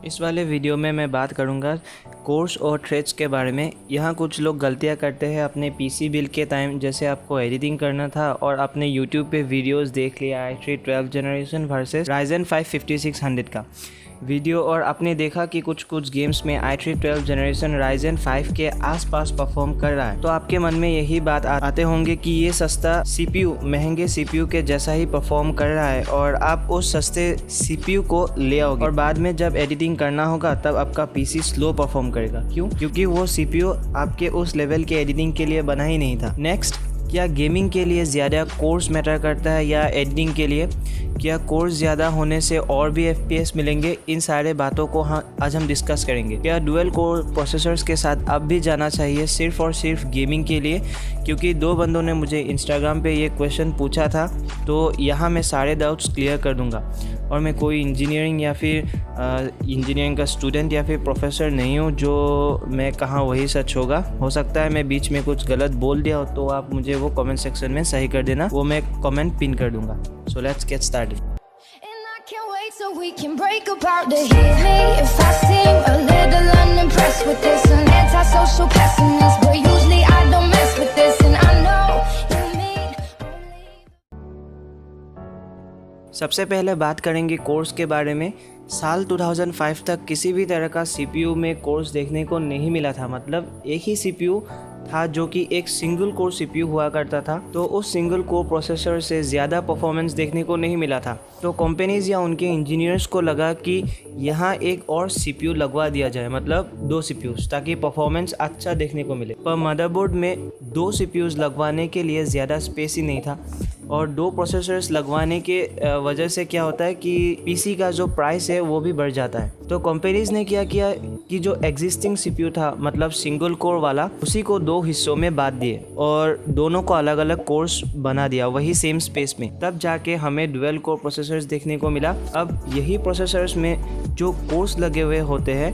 इस वाले वीडियो में मैं बात करूंगा कोर्स और थ्रेड्स के बारे में। यहाँ कुछ लोग गलतियाँ करते हैं अपने पीसी बिल्ड के टाइम, जैसे आपको एडिटिंग करना था और आपने यूट्यूब पे वीडियोस देख लिया i3 12th generation versus Ryzen 5 5600 का वीडियो, और आपने देखा कि कुछ गेम्स में i3 12th जनरेशन Ryzen 5 के आसपास परफॉर्म कर रहा है। तो आपके मन में यही बात आते होंगे कि ये सस्ता CPU महंगे CPU के जैसा ही परफॉर्म कर रहा है और आप उस सस्ते CPU को ले आओगे और बाद में जब एडिटिंग करना होगा तब आपका PC स्लो परफॉर्म करेगा। क्यों? क्योंकि वो CPU आपके उस लेवल के एडिटिंग के लिए बना ही नहीं था। नेक्स्ट, क्या गेमिंग के लिए ज़्यादा कोर्स मैटर करता है या एडिटिंग के लिए? क्या कोर्स ज़्यादा होने से और भी FPS मिलेंगे? इन सारे बातों को आज हम डिस्कस करेंगे। क्या डुअल कोर प्रोसेसर्स के साथ अब भी जाना चाहिए सिर्फ और सिर्फ गेमिंग के लिए? क्योंकि 2 बंदों ने मुझे इंस्टाग्राम पे ये क्वेश्चन पूछा था, तो यहाँ मैं सारे डाउट्स क्लियर कर दूँगा। और मैं कोई इंजीनियरिंग या फिर इंजीनियरिंग का स्टूडेंट या फिर प्रोफेसर नहीं हूँ, जो मैं कहाँ वही सच होगा। हो सकता है मैं बीच में कुछ गलत बोल दिया हो, तो आप मुझे वो कमेंट सेक्शन में सही कर देना, वो मैं कमेंट पिन कर दूंगा। So let's get started. So we can break apart to hit me if I seem a little unimpressed with this. An antisocial pessimist, but usually I don't mess with this. And I know you mean only. सबसे पहले बात करेंगे course के बारे में। साल 2005 तक किसी भी तरह का CPU में कोर्स देखने को नहीं मिला था। मतलब एक ही CPU था जो कि एक सिंगल कोर CPU हुआ करता था, तो उस सिंगल कोर प्रोसेसर से ज़्यादा परफॉर्मेंस देखने को नहीं मिला था। तो कंपनीज या उनके इंजीनियर्स को लगा कि यहाँ एक और CPU लगवा दिया जाए, मतलब 2 CPUs, ताकि परफॉर्मेंस अच्छा देखने को मिले। पर मदरबोर्ड में 2 CPUs लगवाने के लिए ज़्यादा स्पेस ही नहीं था, और 2 प्रोसेसर्स लगवाने के वजह से क्या होता है कि PC का जो प्राइस है वो भी बढ़ जाता है। तो कंपनीज ने क्या किया कि जो एग्जिस्टिंग CPU था, मतलब सिंगल कोर वाला, उसी को 2 हिस्सों में बांट दिए और दोनों को अलग अलग कोर्स बना दिया वही सेम स्पेस में। तब जाके हमें डुअल कोर प्रोसेसर्स देखने को मिला। अब यही प्रोसेसर्स में जो कोर्स लगे हुए होते हैं,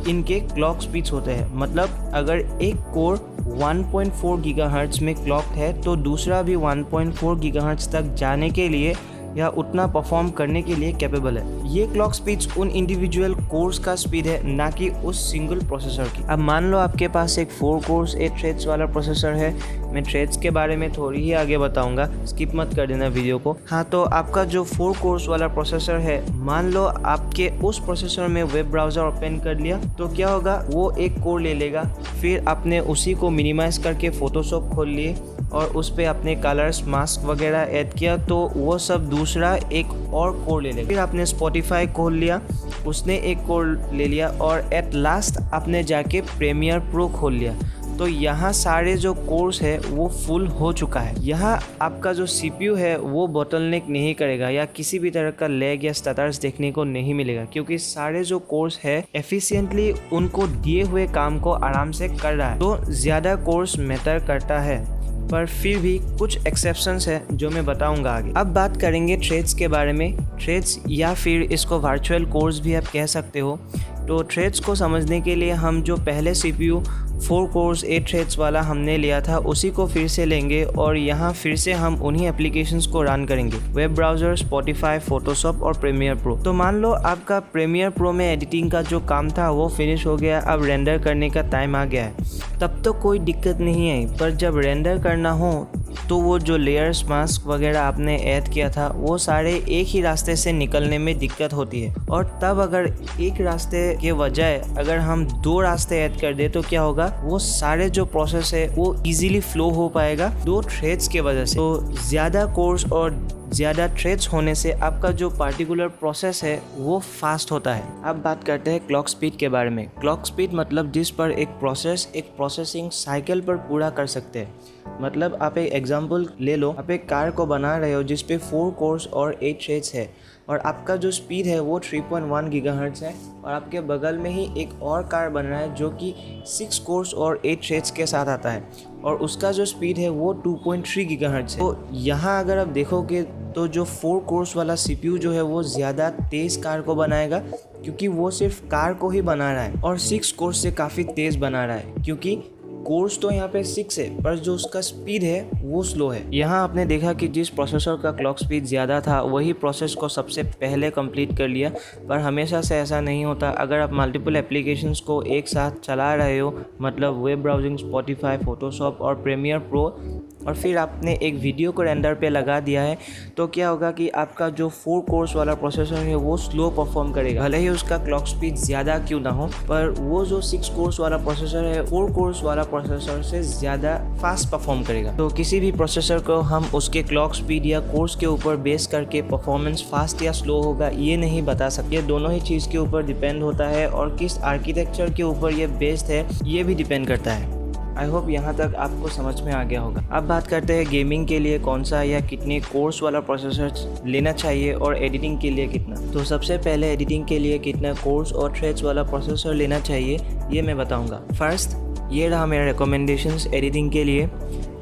इनके क्लॉक स्पीड्स होते हैं। मतलब अगर एक कोर 1.4 गीगाहर्ट्ज़ में क्लॉक है तो दूसरा भी 1.4 गीगाहर्ट्ज़ तक जाने के लिए या उतना परफॉर्म करने के लिए कैपेबल है। ये क्लॉक स्पीड्स उन इंडिविजुअल कोर्स का स्पीड है, ना कि उस सिंगल प्रोसेसर की। अब मान लो आपके पास एक 4 कोर्स 8 थ्रेड्स वाला प्रोसेसर है। मैं थ्रेड्स के बारे में थोड़ी ही आगे बताऊंगा, स्किप मत कर देना वीडियो को। हाँ, तो आपका जो 4 कोर्स वाला प्रोसेसर है, मान लो आपके उस प्रोसेसर में वेब ब्राउज़र ओपन कर लिया, तो क्या होगा, वो एक कोर ले लेगा। फिर आपने उसी को मिनिमाइज करके फोटोशॉप खोल लिए और उस पर अपने कलर्स मास्क वगैरह ऐड किया, तो वो सब दूसरा एक और कोर ले लेगा। फिर आपने स्पॉटिफाई खोल लिया, उसने एक कोर ले लिया, और एट लास्ट आपने जाके प्रीमियर प्रो खोल लिया। तो यहाँ सारे जो कोर्स है वो फुल हो चुका है। यहाँ आपका जो CPU है वो बॉटलनेक नहीं करेगा या किसी भी तरह का लैग या स्टटर्स देखने को नहीं मिलेगा, क्योंकि सारे जो कोर्स है एफिशिएंटली उनको दिए हुए काम को आराम से कर रहा है। तो ज़्यादा कोर्स मैटर करता है, पर फिर भी कुछ एक्सेप्शंस है जो मैं बताऊंगा आगे। अब बात करेंगे थ्रेड्स के बारे में। थ्रेड्स या फिर इसको वर्चुअल कोर्स भी आप कह सकते हो। तो थ्रेड्स को समझने के लिए हम जो पहले CPU 4 कोर्स 8 थ्रेड्स वाला हमने लिया था, उसी को फिर से लेंगे और यहाँ फिर से हम उन्हीं एप्लीकेशंस को रन करेंगे, वेब ब्राउज़र, स्पॉटिफाई, फोटोशॉप और प्रीमियर प्रो। तो मान लो आपका प्रीमियर प्रो में एडिटिंग का जो काम था वो फिनिश हो गया, अब रेंडर करने का टाइम आ गया है। तब तो कोई दिक्कत नहीं आई, पर जब रेंडर करना हो तो वो जो लेयर्स मास्क वगैरह आपने ऐड किया था वो सारे एक ही रास्ते से निकलने में दिक्कत होती है। और तब अगर एक रास्ते के बजाय अगर हम 2 रास्ते ऐड कर दे तो क्या होगा, वो सारे जो प्रोसेस है वो इजीली फ्लो हो पाएगा 2 थ्रेड्स के वजह से। तो ज़्यादा कोर्स और ज़्यादा थ्रेड्स होने से आपका जो पार्टिकुलर प्रोसेस है वो फास्ट होता है। अब बात करते हैं क्लॉक स्पीड के बारे में। क्लॉक स्पीड मतलब जिस पर एक प्रोसेस एक प्रोसेसिंग साइकिल पर पूरा कर सकते हैं। मतलब आप एक एग्जांपल ले लो, आप एक कार को बना रहे हो जिस पे 4 कोर्स और 8 थ्रेड्स है, और आपका जो स्पीड है वो 3.1 गीगाहर्ट्ज़ है, और आपके बगल में ही एक और कार बन रहा है जो कि 6 कोर्स और 8 थ्रेड्स के साथ आता है, और उसका जो स्पीड है वो 2.3 गीगाहर्ट्ज़ है। तो यहाँ अगर आप देखोगे तो जो 4 कोर्स वाला CPU जो है वो ज़्यादा तेज़ कार को बनाएगा, क्योंकि वो सिर्फ कार को ही बना रहा है, और 6 कोर्स से काफ़ी तेज़ बना रहा है, क्योंकि कोर्स तो यहाँ पे 6 है, पर जो उसका स्पीड है वो स्लो है। यहाँ आपने देखा कि जिस प्रोसेसर का क्लॉक स्पीड ज़्यादा था वही प्रोसेस को सबसे पहले कंप्लीट कर लिया, पर हमेशा से ऐसा नहीं होता। अगर आप मल्टीपल एप्लीकेशंस को एक साथ चला रहे हो, मतलब वेब ब्राउजिंग, स्पॉटिफाई, फोटोशॉप और प्रीमियर प्रो, और फिर आपने एक वीडियो को रेंडर पे लगा दिया है, तो क्या होगा कि आपका जो 4 कोर्स वाला प्रोसेसर है वो स्लो परफॉर्म करेगा। भले ही उसका क्लॉक स्पीड ज़्यादा क्यों ना हो, पर वो जो 6 कोर्स वाला प्रोसेसर है 4 कोर्स वाला प्रोसेसर से ज़्यादा फास्ट परफॉर्म करेगा। तो किसी भी प्रोसेसर को हम उसके क्लॉक स्पीड या कोर्स के ऊपर बेस करके परफॉर्मेंस फास्ट या स्लो होगा ये नहीं बता सकते। ये दोनों ही चीज़ के ऊपर डिपेंड होता है, और किस आर्किटेक्चर के ऊपर ये बेस्ड है ये भी डिपेंड करता है। आई होप यहाँ तक आपको समझ में आ गया होगा। अब बात करते हैं गेमिंग के लिए कौन सा या कितने कोर्स वाला प्रोसेसर लेना चाहिए और एडिटिंग के लिए कितना। तो सबसे पहले एडिटिंग के लिए कितना कोर्स और थ्रेड्स वाला प्रोसेसर लेना चाहिए ये मैं बताऊँगा। फर्स्ट, ये रहा मेरा रिकमेंडेशंस एडिटिंग के लिए।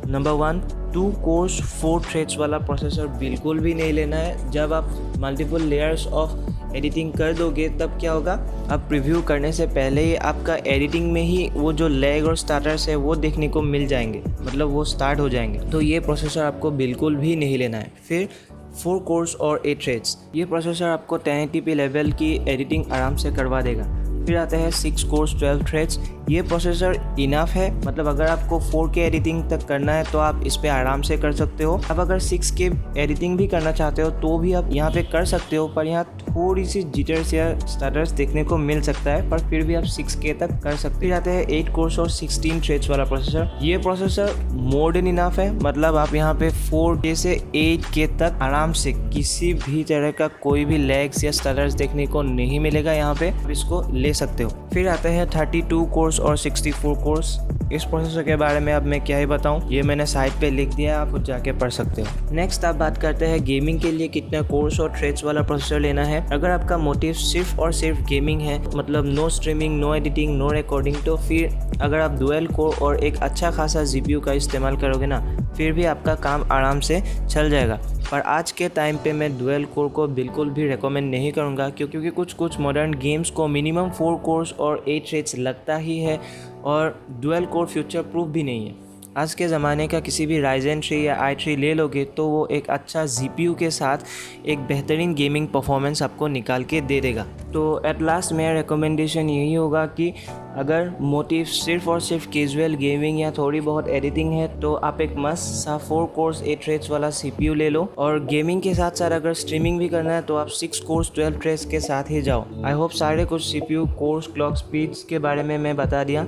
नंबर 1, 2 कोर्स 4 थ्रेड्स वाला प्रोसेसर बिल्कुल भी नहीं लेना है। जब आप मल्टीपल लेयर्स ऑफ एडिटिंग कर दोगे तब क्या होगा, अब प्रीव्यू करने से पहले ही आपका एडिटिंग में ही वो जो लैग और स्टार्टर्स है वो देखने को मिल जाएंगे, मतलब वो स्टार्ट हो जाएंगे। तो ये प्रोसेसर आपको बिल्कुल भी नहीं लेना है। फिर 4 कोर्स और 8 थ्रेड्स, ये प्रोसेसर आपको 1080p लेवल की एडिटिंग आराम से करवा देगा। फिर आता है 6 कोर्स 12 थ्रेड्स, ये प्रोसेसर इनफ है, मतलब अगर आपको 4K एडिटिंग तक करना है तो आप इस पे आराम से कर सकते हो। अब अगर 6K एडिटिंग भी करना चाहते हो तो भी आप यहाँ पे कर सकते हो, पर यहाँ थोड़ी सी जिटर्स या स्टटर्स देखने को मिल सकता है, पर फिर भी आप 6K तक कर सकते हो। फिर आते हैं 8 कोर्स और 16 थ्रेड्स वाला प्रोसेसर, ये प्रोसेसर मोर देन इनफ है, मतलब आप यहाँ पे 4K से 8K तक आराम से किसी भी तरह का कोई भी लैग्स या स्टटर्स देखने को नहीं मिलेगा, यहाँ पे आप इसको ले सकते हो। फिर आते हैं 32 कोर्स और 64 कोर्स, इस प्रोसेसर के बारे में अब मैं क्या ही बताऊं, ये मैंने साइट पे लिख दिया है, आप खुद जाके पढ़ सकते हो। नेक्स्ट आप बात करते हैं गेमिंग के लिए कितना कोर्स और थ्रेड्स वाला प्रोसेसर लेना है। अगर आपका मोटिव सिर्फ और सिर्फ गेमिंग है, मतलब no streaming, no editing, no recording, तो फिर अगर आप डुअल कोर और एक अच्छा खासा GPU का इस्तेमाल करोगे ना, फिर भी आपका काम आराम से चल जाएगा। पर आज के टाइम पे मैं डुअल कोर को बिल्कुल भी रेकमेंड नहीं करूँगा, क्योंकि कुछ मॉडर्न गेम्स को मिनिमम 4 कोर्स और 8 थ्रेड्स लगता ही है, और डुअल कोर फ्यूचर प्रूफ भी नहीं है। आज के ज़माने का किसी भी Ryzen 3 या i3 ले लोगे तो वो एक अच्छा GPU के साथ एक बेहतरीन गेमिंग परफॉर्मेंस आपको निकाल के दे देगा। तो एट लास्ट मेरा रिकमेंडेशन यही होगा कि अगर मोटिव सिर्फ और सिर्फ कैजुअल गेमिंग या थोड़ी बहुत एडिटिंग है तो आप एक मस्त सा 4 कोर्स 8 थ्रेड्स वाला CPU ले लो, और गेमिंग के साथ साथ अगर स्ट्रीमिंग भी करना है तो आप 6 कोर्स 12 थ्रेड्स के साथ ही जाओ। आई होप सारे कुछ CPU कोर्स क्लॉक स्पीड्स के बारे में मैं बता दिया,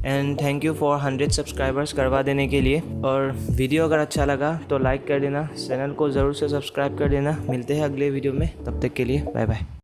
and thank you for 100 subscribers करवा देने के लिए। और वीडियो अगर अच्छा लगा तो लाइक कर देना, चैनल को ज़रूर से सब्सक्राइब कर देना। मिलते हैं अगले वीडियो में, तब तक के लिए बाय बाय।